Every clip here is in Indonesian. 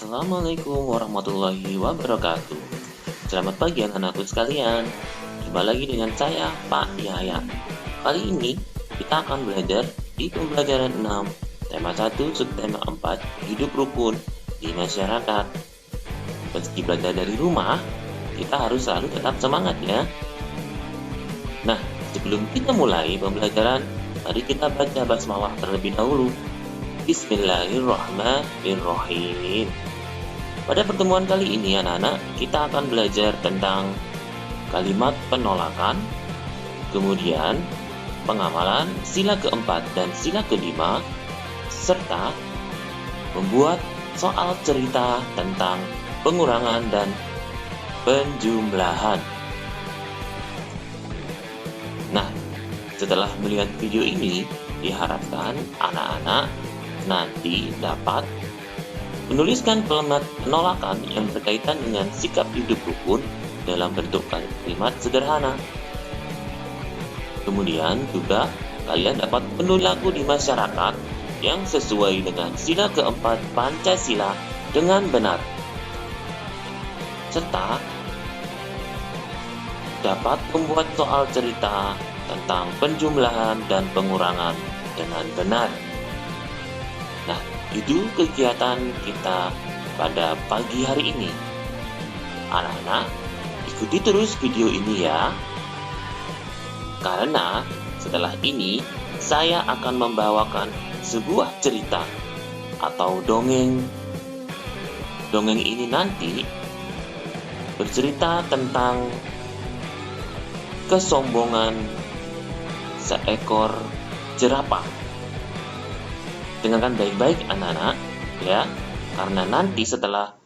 Assalamualaikum warahmatullahi wabarakatuh. Selamat pagi anak-anakku sekalian. Jumpa lagi dengan saya, Pak Yahya. Kali ini kita akan belajar di pembelajaran 6, tema 1, subtema 4, hidup rukun di masyarakat. Meski belajar dari rumah, kita harus selalu tetap semangat ya. Nah, sebelum kita mulai pembelajaran, mari kita baca basmalah terlebih dahulu. Bismillahirrahmanirrahim. Pada pertemuan kali ini anak-anak, kita akan belajar tentang kalimat penolakan, kemudian pengamalan sila keempat dan sila kelima, serta membuat soal cerita tentang pengurangan dan penjumlahan. Nah, setelah melihat video ini, diharapkan anak-anak nanti dapat menuliskan kalimat penolakan yang berkaitan dengan sikap hidup rukun dalam bentuk kalimat sederhana. Kemudian juga kalian dapat berperilaku di masyarakat yang sesuai dengan sila keempat Pancasila dengan benar, serta dapat membuat soal cerita tentang penjumlahan dan pengurangan dengan benar. Nah, itu kegiatan kita pada pagi hari ini. Anak-anak, ikuti terus video ini ya. Karena setelah ini, saya akan membawakan sebuah cerita atau dongeng. Dongeng ini nanti bercerita tentang kesombongan seekor jerapah. Dengarkan baik-baik anak-anak ya, karena nanti setelah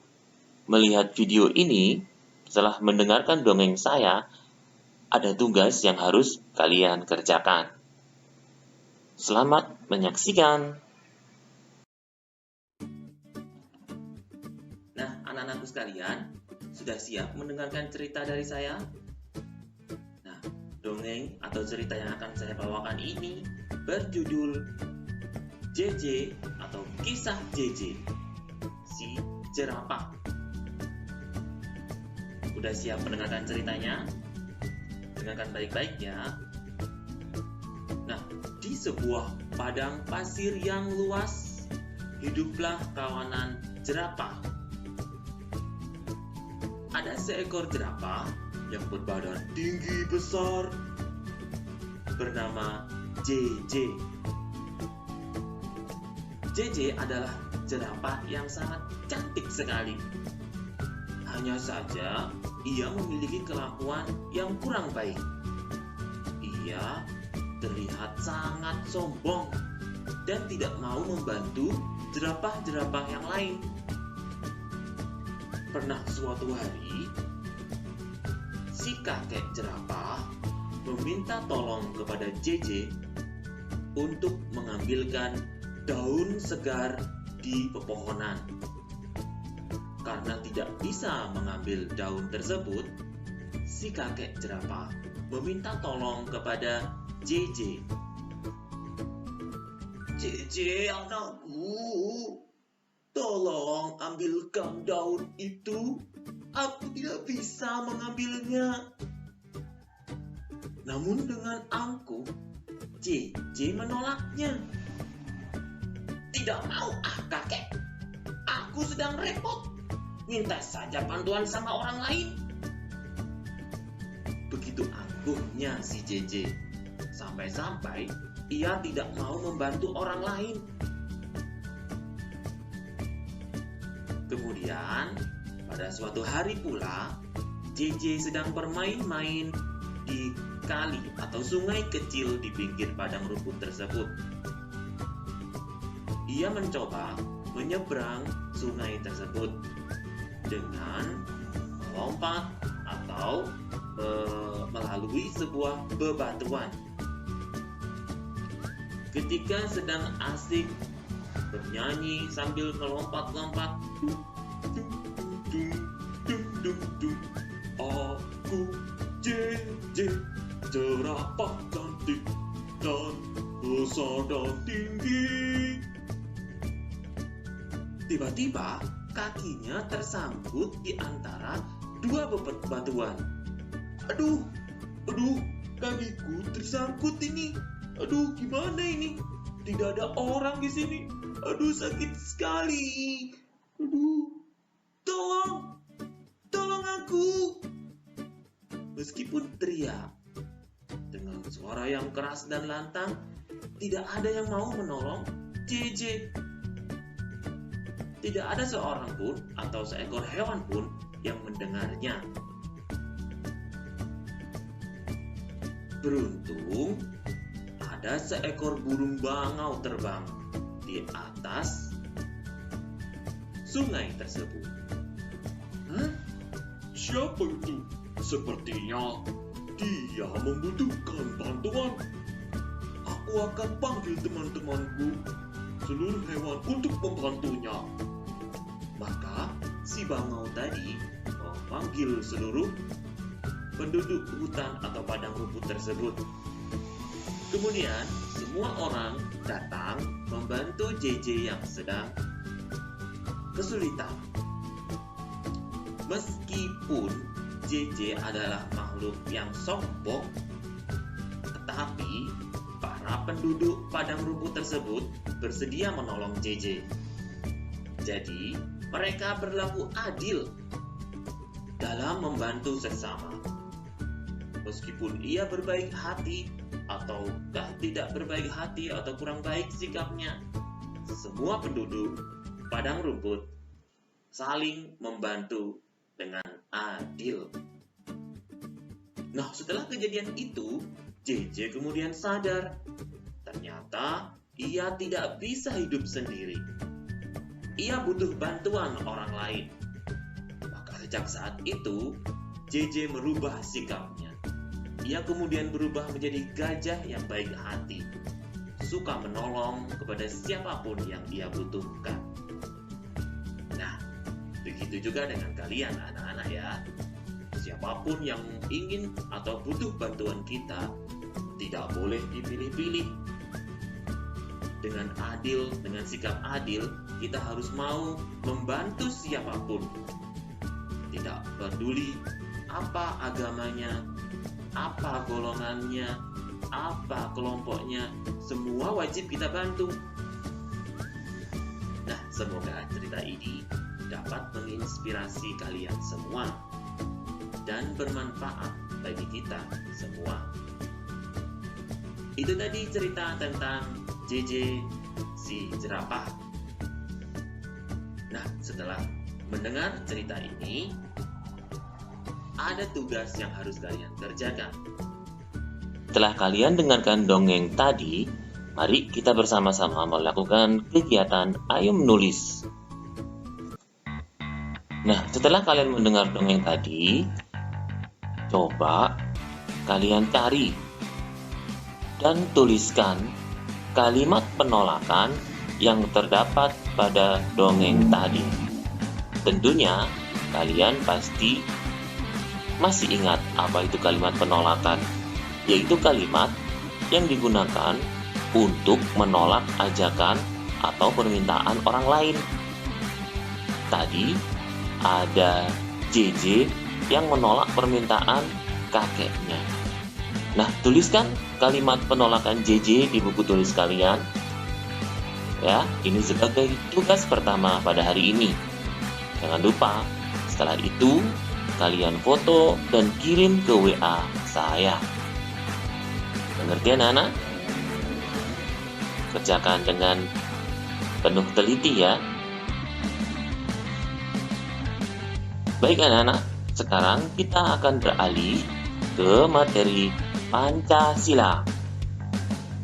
melihat video ini, setelah mendengarkan dongeng saya, ada tugas yang harus kalian kerjakan. Selamat menyaksikan. Nah, anak-anakku sekalian, sudah siap mendengarkan cerita dari saya? Nah, dongeng atau cerita yang akan saya bawakan ini berjudul JJ atau kisah JJ, si jerapah. Udah siap mendengarkan ceritanya? Dengarkan baik-baik ya. Nah, di sebuah padang pasir yang luas, hiduplah kawanan jerapah. Ada seekor jerapah yang berbadan tinggi besar bernama JJ. JJ adalah jerapah yang sangat cantik sekali. Hanya saja, ia memiliki kelakuan yang kurang baik. Ia terlihat sangat sombong dan tidak mau membantu jerapah-jerapah yang lain. Pernah suatu hari, si kakek jerapah meminta tolong kepada JJ untuk mengambilkan daun segar di pepohonan. Karena tidak bisa mengambil daun tersebut, si kakek jerapah meminta tolong kepada JJ. JJ anakku, tolong ambilkan daun itu. Aku tidak bisa mengambilnya. Namun dengan angkuh, JJ menolaknya. Tidak mau kakek, aku sedang repot, minta saja bantuan sama orang lain. Begitu angkuhnya si JJ, sampai-sampai ia tidak mau membantu orang lain. Kemudian pada suatu hari pula, JJ sedang bermain-main di kali atau sungai kecil di pinggir padang rumput tersebut. Ia mencoba menyeberang sungai tersebut dengan melompat atau melalui sebuah bebatuan. Ketika sedang asik bernyanyi sambil melompat-lompat, aku JJ, jerapah cantik dan besar dan tinggi. Tiba-tiba kakinya tersangkut di antara dua bebatuan. Aduh, kakiku tersangkut ini. Aduh, gimana ini? Tidak ada orang di sini. Aduh, sakit sekali. Aduh, tolong aku. Meskipun teriak dengan suara yang keras dan lantang, tidak ada yang mau menolong JJ. Tidak ada seorang pun atau seekor hewan pun yang mendengarnya. Beruntung, ada seekor burung bangau terbang di atas sungai tersebut. Hah? Siapa itu? Sepertinya dia membutuhkan bantuan. Aku akan panggil teman-temanku, seluruh hewan untuk membantunya. Maka si bangau tadi memanggil seluruh penduduk hutan atau padang rumput tersebut. Kemudian semua orang datang membantu JJ yang sedang kesulitan. Meskipun JJ adalah makhluk yang sombong, tetapi para penduduk padang rumput tersebut bersedia menolong JJ. Jadi mereka berlaku adil dalam membantu sesama. Meskipun ia berbaik hati ataukah tidak berbaik hati atau kurang baik sikapnya, semua penduduk padang rumput saling membantu dengan adil. Nah, setelah kejadian itu, JJ kemudian sadar. Ternyata ia tidak bisa hidup sendiri. Ia butuh bantuan orang lain. Maka sejak saat itu, JJ merubah sikapnya. Ia kemudian berubah menjadi gajah yang baik hati, suka menolong kepada siapapun yang ia butuhkan. Nah, begitu juga dengan kalian anak-anak ya. Siapapun yang ingin atau butuh bantuan kita, tidak boleh dipilih-pilih. Dengan adil, dengan sikap adil, kita harus mau membantu siapapun. Tidak peduli apa agamanya, apa golongannya, apa kelompoknya, semua wajib kita bantu. Nah, semoga cerita ini dapat menginspirasi kalian semua dan bermanfaat bagi kita semua. Itu tadi cerita tentang JJ si jerapah. Nah, setelah mendengar cerita ini, ada tugas yang harus kalian kerjakan. Setelah kalian dengarkan dongeng tadi, mari kita bersama-sama melakukan kegiatan ayo menulis. Nah, setelah kalian mendengar dongeng tadi, coba kalian cari dan tuliskan kalimat penolakan yang terdapat pada dongeng tadi. Tentunya kalian pasti masih ingat apa itu kalimat penolakan, yaitu kalimat yang digunakan untuk menolak ajakan atau permintaan orang lain. Tadi ada JJ yang menolak permintaan kakeknya. Nah, tuliskan kalimat penolakan JJ di buku tulis kalian. Ya, ini sebagai tugas pertama pada hari ini. Jangan lupa, setelah itu kalian foto dan kirim ke WA saya. Mengerti anak-anak? Kerjakan dengan penuh teliti ya. Baik anak-anak, sekarang kita akan beralih ke materi Pancasila.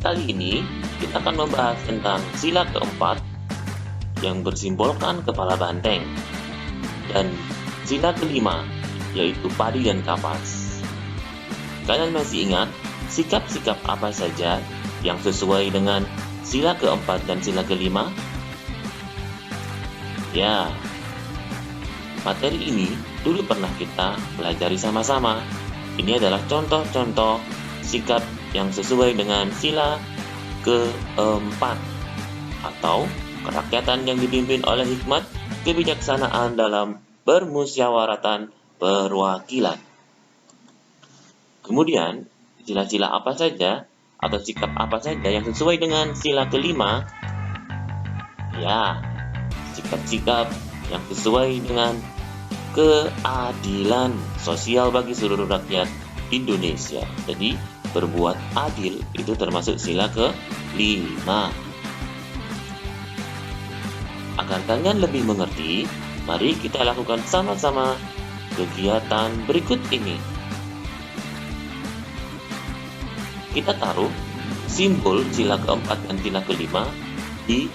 Kali ini kita akan membahas tentang sila keempat yang bersimbolkan kepala banteng, dan sila kelima yaitu padi dan kapas. Kalian masih ingat sikap-sikap apa saja yang sesuai dengan sila keempat dan sila kelima? Ya, materi ini dulu pernah kita pelajari sama-sama. Ini adalah contoh-contoh sikap yang sesuai dengan sila keempat atau kerakyatan yang dipimpin oleh hikmat kebijaksanaan dalam permusyawaratan perwakilan. Kemudian, sila-sila apa saja atau sikap apa saja yang sesuai dengan sila kelima? Ya, sikap-sikap yang sesuai dengan keadilan sosial bagi seluruh rakyat Indonesia. Jadi, berbuat adil itu termasuk sila kelima. Agar kalian lebih mengerti, mari kita lakukan sama-sama kegiatan berikut ini. Kita taruh simbol sila keempat dan sila kelima di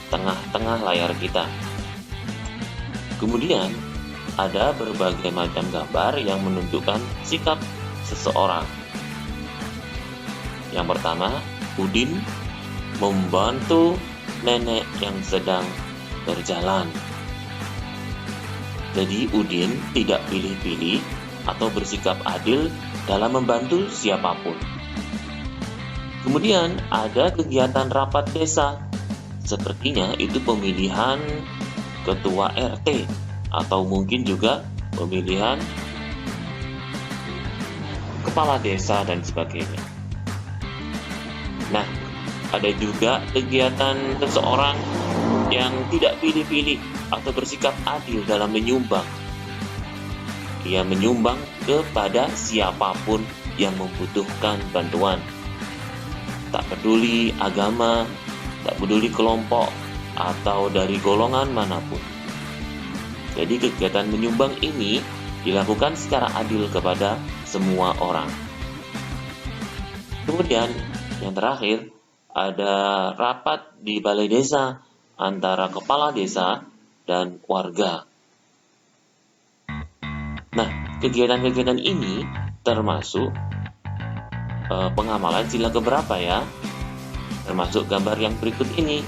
tengah-tengah layar kita. Kemudian, ada berbagai macam gambar yang menunjukkan sikap seseorang. Yang pertama, Udin membantu nenek yang sedang berjalan. Jadi Udin tidak pilih-pilih atau bersikap adil dalam membantu siapapun. Kemudian ada kegiatan rapat desa. Sepertinya itu pemilihan ketua RT atau mungkin juga pemilihan kepala desa dan sebagainya. Nah, ada juga kegiatan seseorang yang tidak pilih-pilih atau bersikap adil dalam menyumbang. Ia menyumbang kepada siapapun yang membutuhkan bantuan. Tak peduli agama, tak peduli kelompok, atau dari golongan manapun. Jadi kegiatan menyumbang ini dilakukan secara adil kepada semua orang. Kemudian yang terakhir, ada rapat di balai desa antara kepala desa dan warga. Nah, kegiatan-kegiatan ini termasuk pengamalan sila keberapa ya? Termasuk gambar yang berikut ini.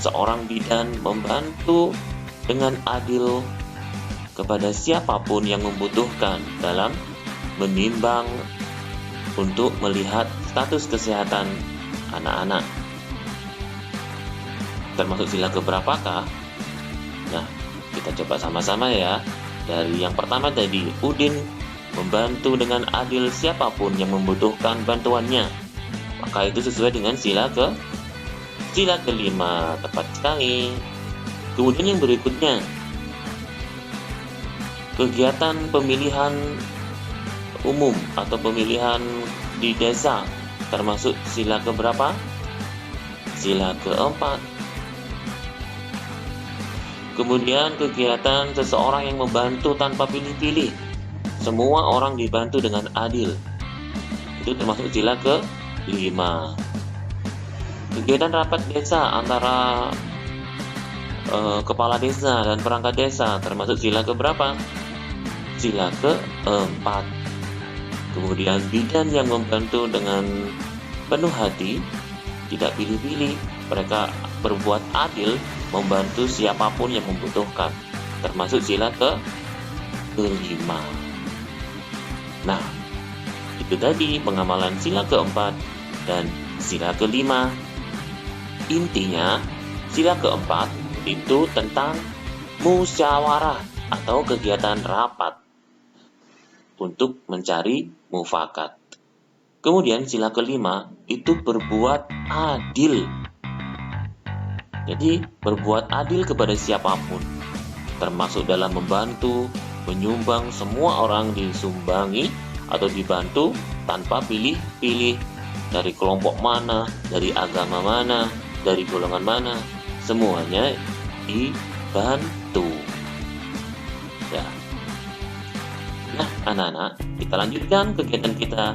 Seorang bidan membantu dengan adil kepada siapapun yang membutuhkan dalam menimbang untuk melihat status kesehatan anak-anak. Termasuk sila keberapakah? Nah, kita coba sama-sama ya. Dari yang pertama tadi, Udin membantu dengan adil siapapun yang membutuhkan bantuannya. Maka itu sesuai dengan sila kelima, tepat sekali. Kemudian yang berikutnya, kegiatan pemilihan umum atau pemilihan di desa, termasuk sila keberapa? Sila keempat. Kemudian kegiatan seseorang yang membantu tanpa pilih-pilih. Semua orang dibantu dengan adil. Itu termasuk sila kelima. Kegiatan rapat desa antara kepala desa dan perangkat desa termasuk sila keberapa? Sila keempat. Kemudian bidan yang membantu dengan penuh hati, tidak pilih-pilih, mereka berbuat adil membantu siapapun yang membutuhkan, termasuk sila kelima. Nah, itu tadi pengamalan sila keempat dan sila kelima. Intinya, sila keempat itu tentang musyawarah atau kegiatan rapat untuk mencari mufakat. Kemudian sila kelima itu berbuat adil. Jadi berbuat adil kepada siapapun, termasuk dalam membantu, menyumbang, semua orang disumbangi atau dibantu tanpa pilih-pilih dari kelompok mana, dari agama mana, dari golongan mana, semuanya dibantu. Ya. Nah, anak-anak, kita lanjutkan kegiatan kita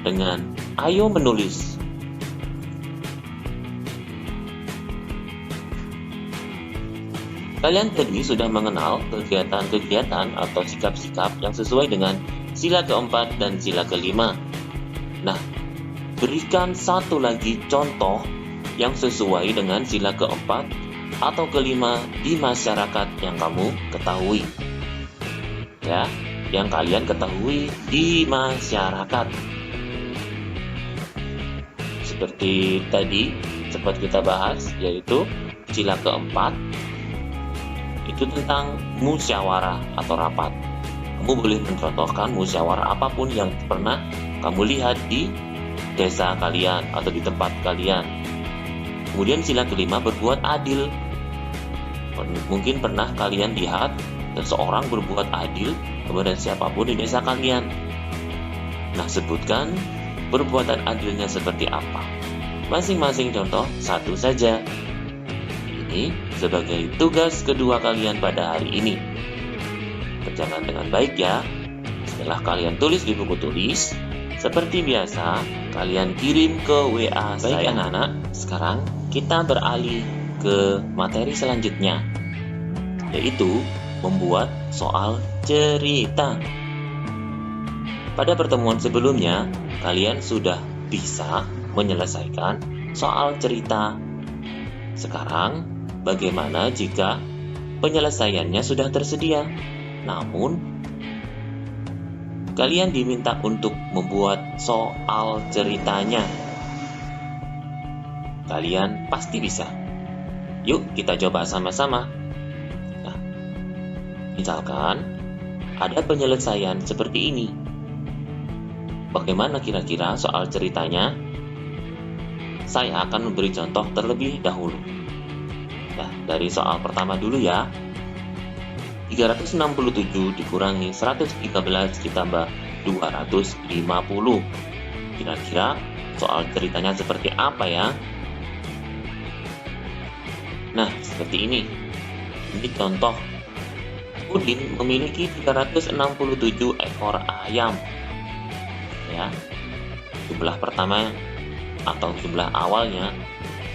dengan ayo menulis. Kalian tadi sudah mengenal kegiatan-kegiatan atau sikap-sikap yang sesuai dengan sila keempat dan sila kelima. Nah, berikan satu lagi contoh yang sesuai dengan sila keempat atau kelima di masyarakat yang kamu ketahui. Ya, yang kalian ketahui di masyarakat. Seperti tadi sempat kita bahas, yaitu sila keempat itu tentang musyawarah atau rapat. Kamu boleh mencontohkan musyawarah apapun yang pernah kamu lihat di desa kalian atau di tempat kalian. Kemudian sila kelima, berbuat adil. Mungkin pernah kalian lihat seseorang berbuat adil kepada siapapun di desa kalian. Nah, sebutkan perbuatan adilnya seperti apa. Masing-masing contoh satu saja. Ini sebagai tugas kedua kalian pada hari ini. Kerjakan dengan baik ya. Setelah kalian tulis di buku tulis, seperti biasa, kalian kirim ke WA saya. Baik anak-anak, sekarang kita beralih ke materi selanjutnya, yaitu membuat soal cerita. Pada pertemuan sebelumnya, kalian sudah bisa menyelesaikan soal cerita. Sekarang, bagaimana jika penyelesaiannya sudah tersedia? Namun, kalian diminta untuk membuat soal ceritanya. Kalian pasti bisa. Yuk kita coba sama-sama. Nah, misalkan ada penyelesaian seperti ini. Bagaimana kira-kira soal ceritanya? Saya akan memberi contoh terlebih dahulu. Nah, dari soal pertama dulu ya. 367 dikurangi 113 ditambah 250. Kira-kira soal ceritanya seperti apa ya? Nah, seperti ini. Ini contoh. Udin memiliki 367 ekor ayam. Ya. Jumlah pertama atau jumlah awalnya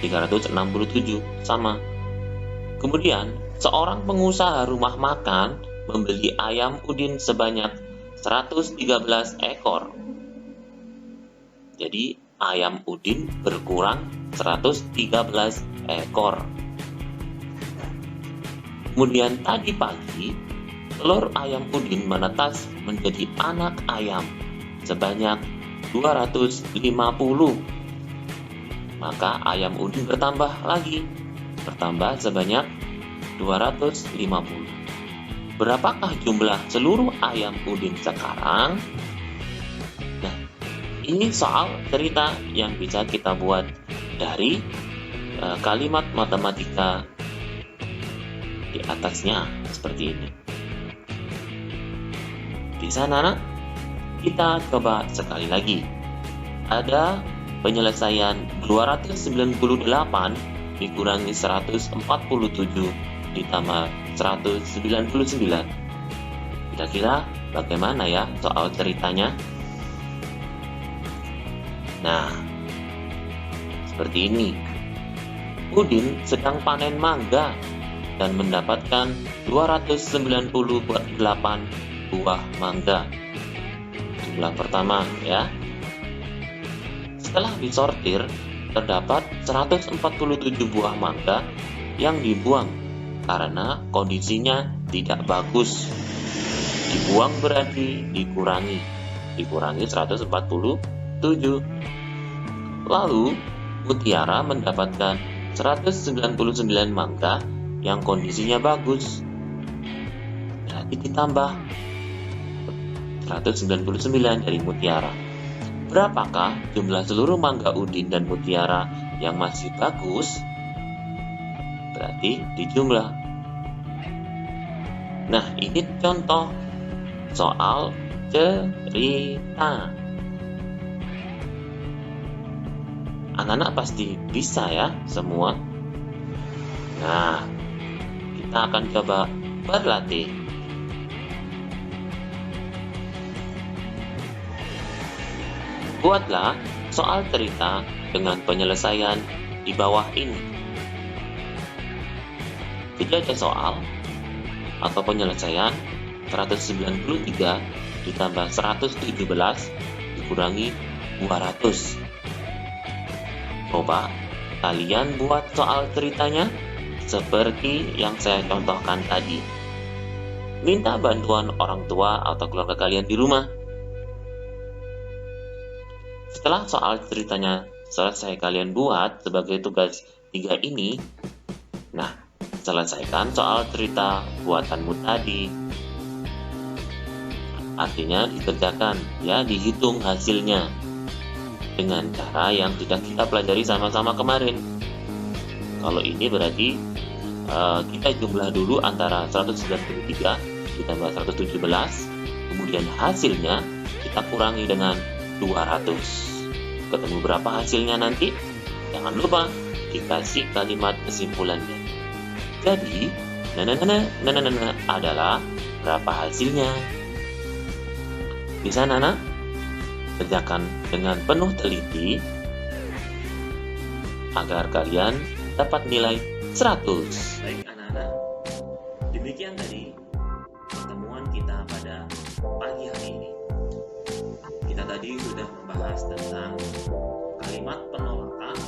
367 sama. Kemudian, seorang pengusaha rumah makan membeli ayam Udin sebanyak 113 ekor. Jadi, ayam Udin berkurang 113 ekor. Kemudian tadi pagi, telur ayam Udin menetas menjadi anak ayam sebanyak 250. Maka ayam Udin bertambah sebanyak 250. Berapakah jumlah seluruh ayam Udin sekarang? Nah, ini soal cerita yang bisa kita buat dari kalimat matematika di atasnya seperti ini. Bisa anak-anak? Kita coba sekali lagi. Ada penyelesaian 298 dikurangi 147 ditambah 199. Kira-kira bagaimana ya soal ceritanya? Nah, seperti ini. Udin sedang panen mangga dan mendapatkan 298 buah mangga. Jumlah pertama ya. Setelah disortir, terdapat 147 buah mangga yang dibuang karena kondisinya tidak bagus. Dibuang berarti dikurangi 147. Lalu Mutiara mendapatkan 199 mangga yang kondisinya bagus. Berarti ditambah 199 dari Mutiara. Berapakah jumlah seluruh mangga Udin dan Mutiara yang masih bagus? Berarti dijumlah. Nah, ini contoh soal cerita. Anak-anak pasti bisa ya semua. Nah, kita akan coba berlatih. Buatlah soal cerita dengan penyelesaian di bawah ini. Jadi ada soal atau penyelesaian 193 ditambah 117 dikurangi 200. Coba kalian buat soal ceritanya seperti yang saya contohkan tadi. Minta bantuan orang tua atau keluarga kalian di rumah. Setelah soal ceritanya selesai kalian buat sebagai tugas 3 ini, nah, Selesaikan soal cerita buatanmu tadi. Artinya dikerjakan, ya dihitung hasilnya dengan cara yang sudah kita pelajari sama-sama kemarin. Kalau ini berarti kita jumlah dulu antara 193 ditambah 117, kemudian hasilnya kita kurangi dengan 200. Ketemu berapa hasilnya nanti? Jangan lupa dikasih kalimat kesimpulannya. Jadi, adalah berapa hasilnya? Bisa Nana? Kerjakan dengan penuh teliti agar kalian dapat nilai 100. Baik anak-anak, demikian tadi pertemuan kita pada pagi hari ini. Kita tadi sudah membahas tentang kalimat penolakan,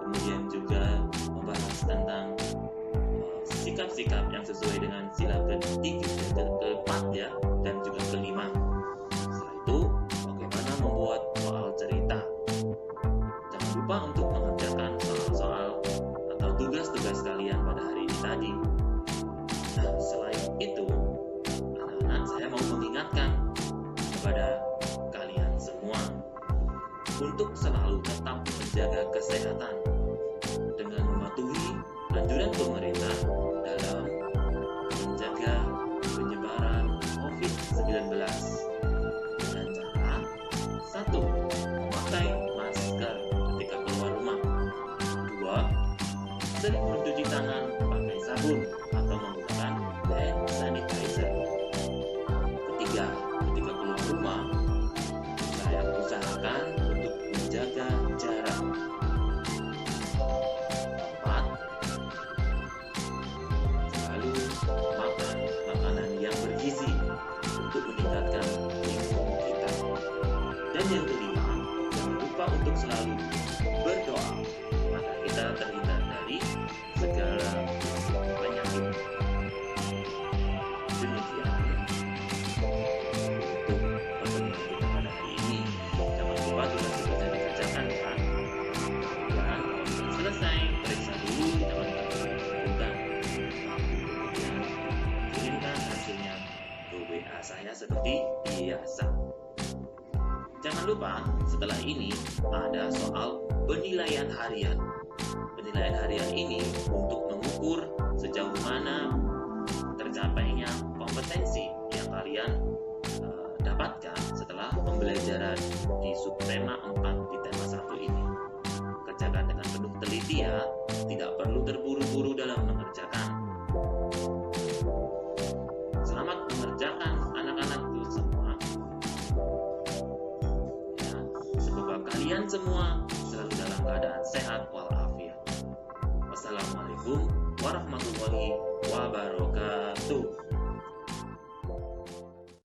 kemudian juga membahas tentang sikap-sikap yang sesuai dengan sila keempat ya, dan juga kelima. Setelah itu, bagaimana membuat soal cerita. Jangan lupa untuk mengerjakan soal-soal atau tugas-tugas kalian pada hari ini tadi. Nah, selain itu, anak-anak, saya mau mengingatkan kepada kalian semua untuk selalu tetap menjaga kesehatan dengan mematuhi anjuran pemerintah dalam menjaga penyebaran COVID-19 dengan cara 1. Memakai masker ketika keluar rumah. 2. Sering mencuci tangan pakai sabun atau menggunakan hand sanitizer. 3. Ketika keluar rumah, saya usahakan untuk menjaga jarak. 4. Selalu makan makanan yang bergizi untuk meningkatkan imun kita. Dan yang kelima, jangan lupa untuk selalu berdoa agar kita terhindar dari segala penyakit. Demikian untuk pertemuan kita pada hari ini. Jangan lupa tugas-tugasnya dikerjakan ya. Dan kalau sudah selesai, periksa dulu di dalam bukan. Kemudian kirimkan hasilnya ke WA saya seperti biasa. Jangan lupa setelah ini ada soal penilaian harian. Penilaian harian ini untuk mengukur sejauh mana tercapainya kompetensi yang kalian dapatkan setelah pembelajaran di subtema 4 di tema 1 ini. Kerjakan dengan penuh teliti ya, tidak perlu terburu-buru dalam mengerjakan. Selamat mengerjakan anak-anakku semua. Ya, semoga kalian semua selalu dalam keadaan sehat walafiat. Wassalamualaikum warahmatullahi wabarakatuh.